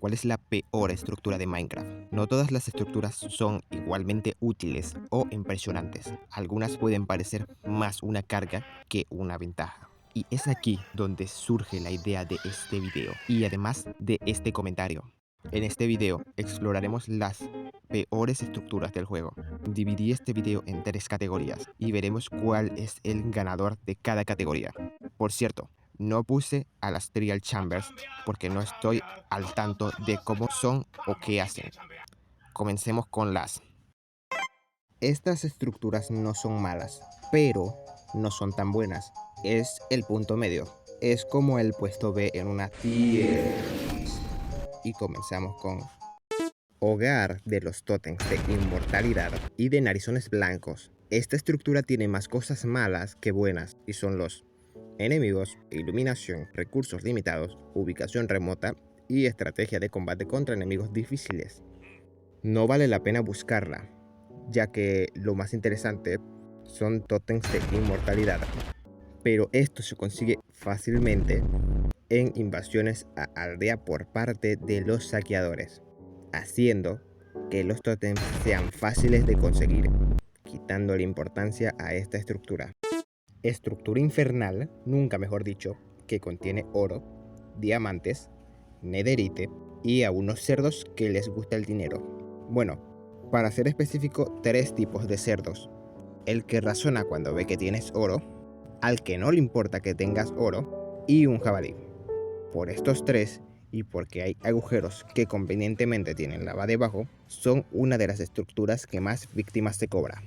¿Cuál es la peor estructura de Minecraft? No todas las estructuras son igualmente útiles o impresionantes. Algunas pueden parecer más una carga que una ventaja. Y es aquí donde surge la idea de este video y además de este comentario. En este video exploraremos las peores estructuras del juego. Dividí este video en 3 categorías y veremos cuál es el ganador de cada categoría. Por cierto, no puse a las Trial Chambers porque no estoy al tanto de cómo son o qué hacen. Comencemos con las. Estas estructuras no son malas, pero no son tan buenas. Es el punto medio. Es como el puesto B en una tier. Y comenzamos con Hogar de los tótems de inmortalidad y de narizones blancos. Esta estructura tiene más cosas malas que buenas y son los enemigos, iluminación, recursos limitados, ubicación remota y estrategia de combate contra enemigos difíciles. No vale la pena buscarla, ya que lo más interesante son tótems de inmortalidad, pero esto se consigue fácilmente en invasiones a aldea por parte de los saqueadores, haciendo que los tótems sean fáciles de conseguir, quitando la importancia a esta estructura. Estructura infernal, nunca mejor dicho, que contiene oro, diamantes, nederite y a unos cerdos que les gusta el dinero. Bueno, para ser específico, 3 tipos de cerdos. El que razona cuando ve que tienes oro, al que no le importa que tengas oro, y un jabalí. Por estos 3, y porque hay agujeros que convenientemente tienen lava debajo, son una de las estructuras que más víctimas se cobra.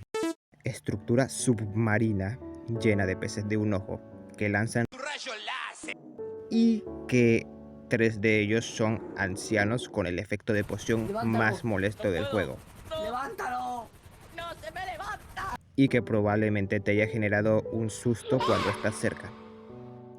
Estructura submarina llena de peces de un ojo que lanzan y que 3 de ellos son ancianos con el efecto de poción más molesto del juego. ¡Levántalo! ¡No se me levanta! Y que probablemente te haya generado un susto cuando estás cerca.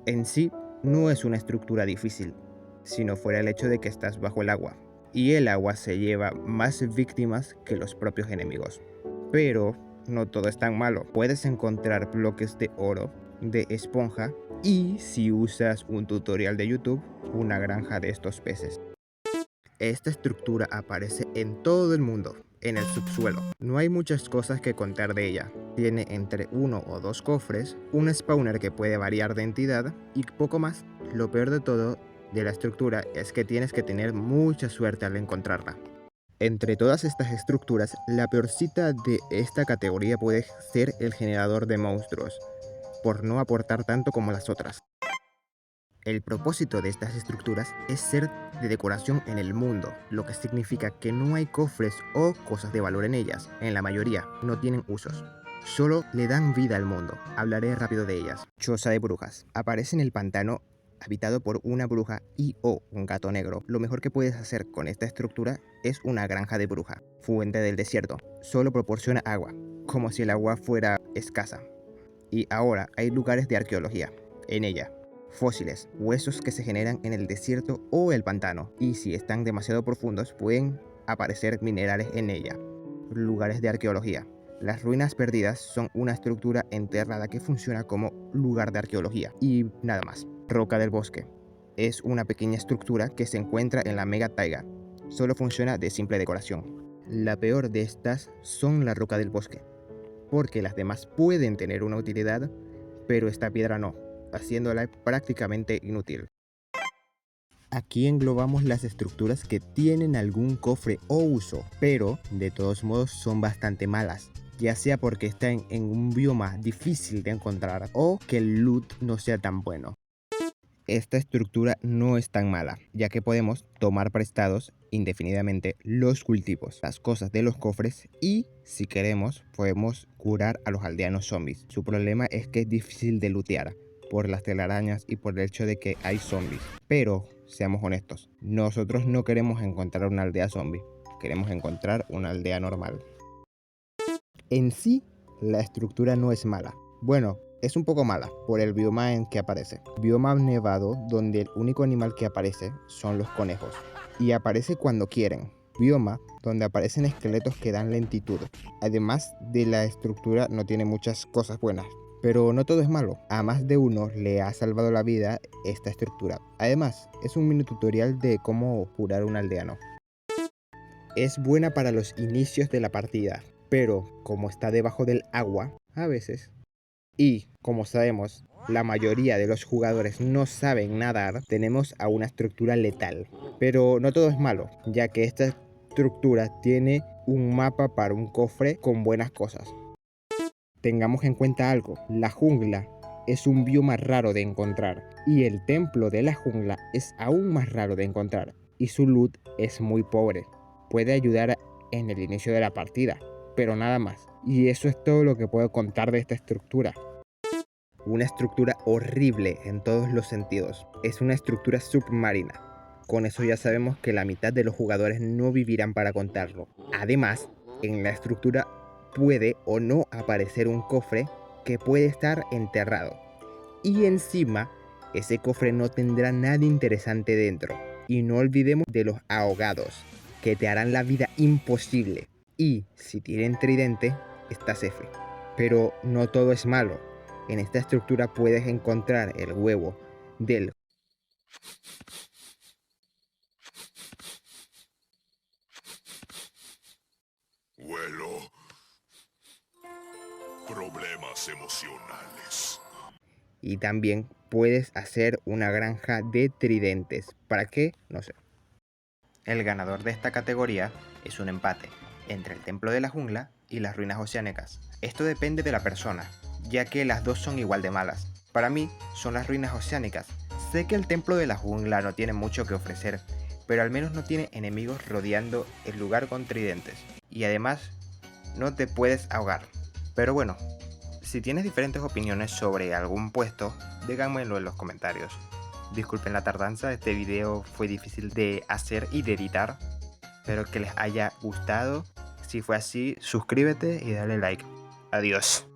En sí, no es una estructura difícil, si no fuera el hecho de que estás bajo el agua, y el agua se lleva más víctimas que los propios enemigos. Pero no todo es tan malo. Puedes encontrar bloques de oro, de esponja y, si usas un tutorial de YouTube, una granja de estos peces. Esta estructura aparece en todo el mundo, en el subsuelo. No hay muchas cosas que contar de ella. Tiene entre 1 o 2 cofres, un spawner que puede variar de entidad y poco más. Lo peor de todo de la estructura es que tienes que tener mucha suerte al encontrarla. Entre todas estas estructuras, la peorcita de esta categoría puede ser el generador de monstruos, por no aportar tanto como las otras. El propósito de estas estructuras es ser de decoración en el mundo, lo que significa que no hay cofres o cosas de valor en ellas. En la mayoría no tienen usos. Solo le dan vida al mundo. Hablaré rápido de ellas. Choza de brujas. Aparece en el pantano habitado por una bruja y o un gato negro. Lo mejor que puedes hacer con esta estructura es una granja de bruja. Fuente del desierto. Solo proporciona agua, como si el agua fuera escasa. Y ahora hay lugares de arqueología en ella. Fósiles, huesos que se generan en el desierto o el pantano, y si están demasiado profundos pueden aparecer minerales en ella. Lugares de arqueología. Las ruinas perdidas son una estructura enterrada que funciona como lugar de arqueología, y nada más. Roca del bosque. Es una pequeña estructura que se encuentra en la mega taiga. Solo funciona de simple decoración. La peor de estas son la roca del bosque, porque las demás pueden tener una utilidad, pero esta piedra no, haciéndola prácticamente inútil. Aquí englobamos las estructuras que tienen algún cofre o uso, pero de todos modos son bastante malas, ya sea porque están en un bioma difícil de encontrar o que el loot no sea tan bueno. Esta estructura no es tan mala, ya que podemos tomar prestados indefinidamente los cultivos, las cosas de los cofres y, si queremos, podemos curar a los aldeanos zombies. Su problema es que es difícil de lootear por las telarañas y por el hecho de que hay zombies. Pero, seamos honestos, nosotros no queremos encontrar una aldea zombie, queremos encontrar una aldea normal. En sí, la estructura no es mala. Bueno, es un poco mala por el bioma en que aparece. Bioma nevado donde el único animal que aparece son los conejos. Y aparece cuando quieren. Bioma donde aparecen esqueletos que dan lentitud. Además de la estructura no tiene muchas cosas buenas. Pero no todo es malo, a más de uno le ha salvado la vida esta estructura. Además, es un mini tutorial de cómo curar un aldeano. Es buena para los inicios de la partida, pero como está debajo del agua, a veces, y como sabemos, la mayoría de los jugadores no saben nadar, tenemos a una estructura letal. Pero no todo es malo, ya que esta estructura tiene un mapa para un cofre con buenas cosas. Tengamos en cuenta algo, la jungla es un bioma raro de encontrar y el templo de la jungla es aún más raro de encontrar y su loot es muy pobre. Puede ayudar en el inicio de la partida, pero nada más. Y eso es todo lo que puedo contar de esta estructura. Una estructura horrible en todos los sentidos. Es una estructura submarina. Con eso ya sabemos que la mitad de los jugadores no vivirán para contarlo. Además, en la estructura puede o no aparecer un cofre que puede estar enterrado. Y encima, ese cofre no tendrá nada interesante dentro. Y no olvidemos de los ahogados, que te harán la vida imposible. Y si tienen tridente, estás F. Pero no todo es malo. En esta estructura puedes encontrar el huevo del Huelo problemas emocionales. y también puedes hacer una granja de tridentes. ¿Para qué? No sé. El ganador de esta categoría es un empate entre el Templo de la Jungla y las Ruinas Oceánicas. Esto depende de la persona, ya que las dos son igual de malas. Para mí son las Ruinas Oceánicas. Sé que el Templo de la Jungla no tiene mucho que ofrecer, pero al menos no tiene enemigos rodeando el lugar con tridentes. Y además, no te puedes ahogar. Pero bueno, si tienes diferentes opiniones sobre algún puesto, díganmelo en los comentarios. Disculpen la tardanza, este video fue difícil de hacer y de editar. Espero que les haya gustado. Si fue así, suscríbete y dale like. Adiós.